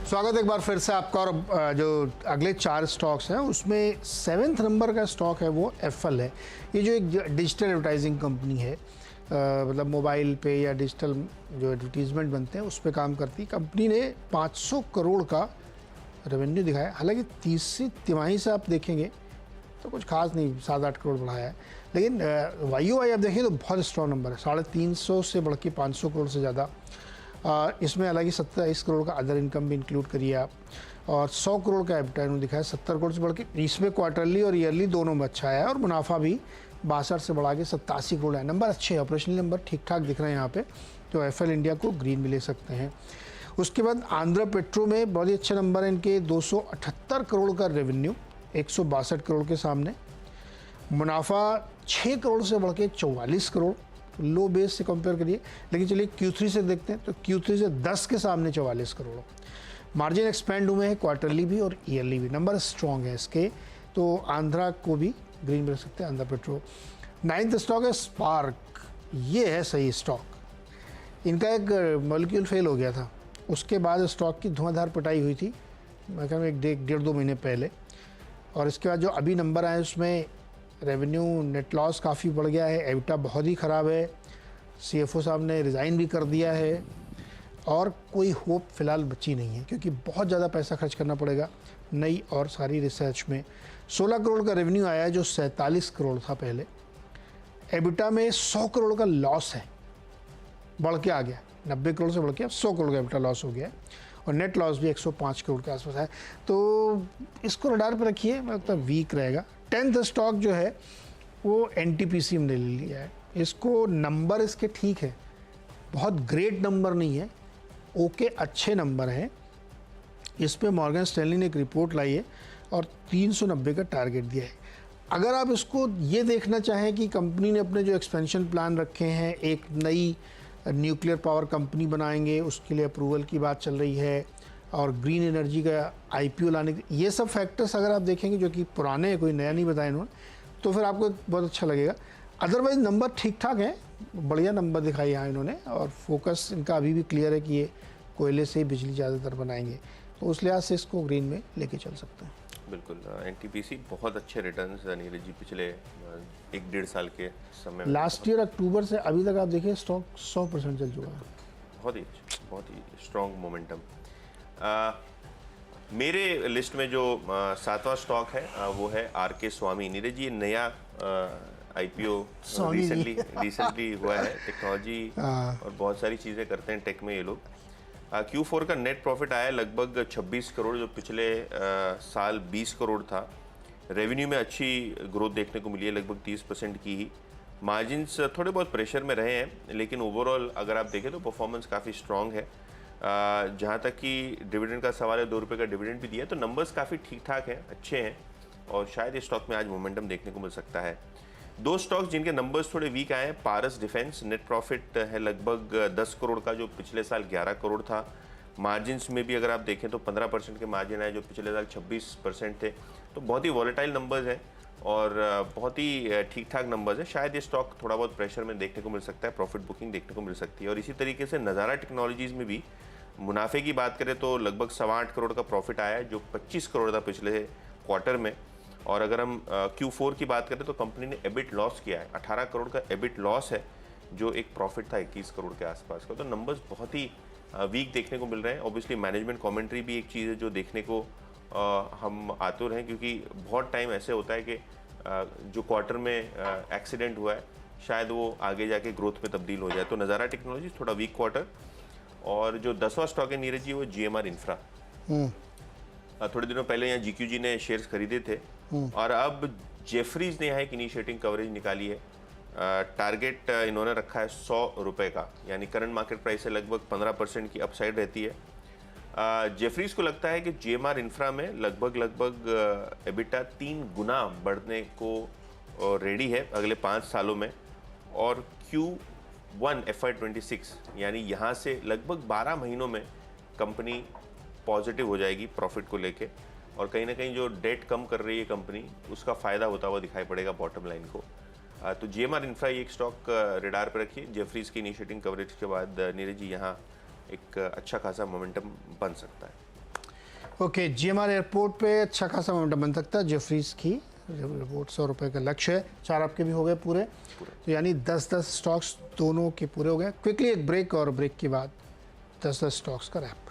स्वागत है एक बार फिर से आपका। और जो अगले 4 स्टॉक्स हैं उसमें 7th नंबर का स्टॉक है वो एफएल है। ये जो एक डिजिटल एडवर्टाइजिंग कंपनी है, मतलब मोबाइल पे या डिजिटल जो एडवर्टीजमेंट बनते हैं उस पर काम करती कंपनी ने 500 करोड़ का रेवेन्यू दिखाया। हालांकि तीसरी तिमाही से आप देखेंगे तो कुछ खास नहीं, 7-8 करोड़ बढ़ाया है, लेकिन वाई आप देखिए तो बहुत स्ट्रॉन्ग नंबर है। 350 से बढ़ के 500 करोड़ से ज़्यादा। इसमें हालांकि 27 करोड़ का अदर इनकम भी इंक्लूड करिए आप, और 100 करोड़ का एबिटा इन्होंने दिखाया, 70 करोड़ से बढ़ के। इसमें क्वार्टरली और ईयरली दोनों में अच्छा है, और मुनाफा भी 62 से बढ़ा के 87 करोड़ है। नंबर अच्छे हैं, ऑपरेशनल नंबर ठीक ठाक दिख रहे हैं यहाँ पे, तो एफएल इंडिया को ग्रीन में ले सकते हैं। उसके बाद आंध्र पेट्रो में बहुत ही अच्छे नंबर हैं इनके, 278 करोड़ का रेवेन्यू 162 करोड़ के सामने। मुनाफा 6 करोड़ से बढ़ के 44 करोड़, लो बेस से कंपेयर करिए। लेकिन चलिए Q3 से देखते हैं, तो Q3 से 10 के सामने 44 करोड़। मार्जिन एक्सपेंड हुए हैं क्वार्टरली भी और ईयरली भी, नंबर स्ट्रॉन्ग है इसके, तो आंध्रा को भी ग्रीन में रख सकते हैं, आंध्रा पेट्रो। 9th स्टॉक है स्पार्क। ये है सही स्टॉक। इनका एक मॉलिक्यूल फेल हो गया था, उसके बाद स्टॉक की धुआंधार पिटाई हुई थी, मैं कहूँ 1-1.5-2 महीने पहले। और इसके बाद जो अभी नंबर आए उसमें रेवेन्यू, नेट लॉस काफ़ी बढ़ गया है, एबिटा बहुत ही ख़राब है, सीएफओ साहब ने रिज़ाइन भी कर दिया है, और कोई होप फ़िलहाल बची नहीं है क्योंकि बहुत ज़्यादा पैसा खर्च करना पड़ेगा नई और सारी रिसर्च में। 16 करोड़ का रेवेन्यू आया है जो 47 करोड़ था पहले। एबिटा में 100 करोड़ का लॉस है, बढ़ के आ गया, 90 करोड़ से बढ़ के अब 100 करोड़ का एबिटा लॉस हो गया है, और नेट लॉस भी 105 करोड़ के आसपास है। तो इसको रडार पर रखिए, मतलब वीक रहेगा। 10th स्टॉक जो है वो एनटीपीसी हमने ले लिया है। इसको नंबर इसके ठीक है, बहुत ग्रेट नंबर नहीं है, ओके अच्छे नंबर हैं। इस पे मॉर्गन स्टैनली ने एक रिपोर्ट लाई है और 390 का टारगेट दिया है। अगर आप इसको ये देखना चाहें कि कंपनी ने अपने जो एक्सपेंशन प्लान रखे हैं, एक नई न्यूक्लियर पावर कंपनी बनाएंगे, उसके लिए अप्रूवल की बात चल रही है, और ग्रीन एनर्जी का आईपीओ लाने के, ये सब फैक्टर्स अगर आप देखेंगे जो कि पुराने हैं, कोई नया नहीं बताया इन्होंने, तो फिर आपको बहुत अच्छा लगेगा। अदरवाइज नंबर ठीक ठाक है, बढ़िया नंबर दिखाई यहाँ इन्होंने, और फोकस इनका अभी भी क्लियर है कि ये कोयले से ही बिजली ज़्यादातर बनाएंगे, तो उस लिहाज से इसको ग्रीन में लेके चल सकते हैं। बिल्कुल, एनटीपीसी बहुत अच्छे रिटर्न्स नीरज जी पिछले 1-1.5 साल के समय में। लास्ट ईयर अक्टूबर से अभी तक आप देखिए स्टॉक 100% चल चुका है। बहुत ही स्ट्रॉन्ग मोमेंटम। मेरे लिस्ट में जो 7वां स्टॉक है वो है आरके स्वामी। नीरज जी, नया आईपीओ रिसेंटली हुआ है, टेक्नोलॉजी और बहुत सारी चीज़ें करते हैं टेक में ये लोग। Q4 का नेट प्रॉफिट आया लगभग 26 करोड़, जो पिछले साल 20 करोड़ था। रेवेन्यू में अच्छी ग्रोथ देखने को मिली है, लगभग 30% की ही। मार्जिन्स थोड़े बहुत प्रेशर में रहे हैं, लेकिन ओवरऑल अगर आप देखें तो परफॉर्मेंस काफ़ी स्ट्रॉन्ग है। जहाँ तक कि डिविडेंड का सवाल है, 2 रुपये का डिविडेंड भी दिया है, तो नंबर्स काफ़ी ठीक ठाक हैं, अच्छे हैं, और शायद इस स्टॉक में आज मोमेंटम देखने को मिल सकता है। 2 स्टॉक्स जिनके नंबर्स थोड़े वीक आए हैं, पारस डिफेंस, नेट प्रॉफिट है लगभग 10 करोड़ का, जो पिछले साल 11 करोड़ था। मार्जिन्स में भी अगर आप देखें तो 15% के मार्जिन आए, जो पिछले साल 26% थे। तो बहुत ही वॉलेटाइल नंबर्स हैं और बहुत ही ठीक ठाक नंबर्स हैं। शायद ये स्टॉक थोड़ा बहुत प्रेशर में देखने को मिल सकता है, प्रॉफिट बुकिंग देखने को मिल सकती है। और इसी तरीके से नज़ारा टेक्नोलॉजीज़ में भी मुनाफे की बात करें तो लगभग 8.25 करोड़ का प्रॉफिट आया है, जो 25 करोड़ था पिछले क्वार्टर में। और अगर हम Q4 की बात करें तो कंपनी ने एबिट लॉस किया है, 18 करोड़ का एबिट लॉस है, जो एक प्रॉफिट था 21 करोड़ के आसपास का। तो नंबर्स बहुत ही वीक देखने को मिल रहे हैं। ऑब्वियसली मैनेजमेंट कमेंट्री भी एक चीज़ है जो देखने को हम आतुर हैं, क्योंकि बहुत टाइम ऐसे होता है कि जो क्वार्टर में एक्सीडेंट हुआ है शायद वो आगे जाके ग्रोथ में तब्दील हो जाए। तो नज़ारा टेक्नोलॉजी थोड़ा वीक क्वार्टर। और जो 10वां स्टॉक है नीरज जी, वो GMR इंफ्रा। थोड़े दिनों पहले यहाँ GQG ने शेयर्स खरीदे थे, और अब जेफरीज ने यहाँ एक इनिशिएटिंग कवरेज निकाली है। टारगेट इन्होंने रखा है 100 रुपये का, यानी करंट मार्केट प्राइस से लगभग 15% की अपसाइड रहती है। जेफरीज को लगता है कि GMR इंफ्रा में लगभग एबिटा 3 गुना बढ़ने को रेडी है अगले 5 सालों में। और Q1 FY26 यानी यहाँ से लगभग 12 महीनों में कंपनी पॉजिटिव हो जाएगी प्रॉफिट को लेके, और कहीं ना कहीं जो डेट कम कर रही है कंपनी, उसका फ़ायदा होता हुआ दिखाई पड़ेगा बॉटम लाइन को। तो GMR इंफ्रा एक स्टॉक रेडार पर रखिए। जेफरीज की इनिशिएटिंग कवरेज के बाद नीरज जी यहाँ एक अच्छा खासा मोमेंटम बन सकता है। ओके, जीएमआर एयरपोर्ट पे अच्छा खासा मोमेंटम बन सकता है। जेफरीज की एयरपोर्ट 100 रुपये का लक्ष्य है। 4 आपके भी हो गए पूरे, तो यानी 10-10 स्टॉक्स दोनों के पूरे हो गए। क्विकली एक ब्रेक और ब्रेक के बाद 10-10 स्टॉक्स का रैप।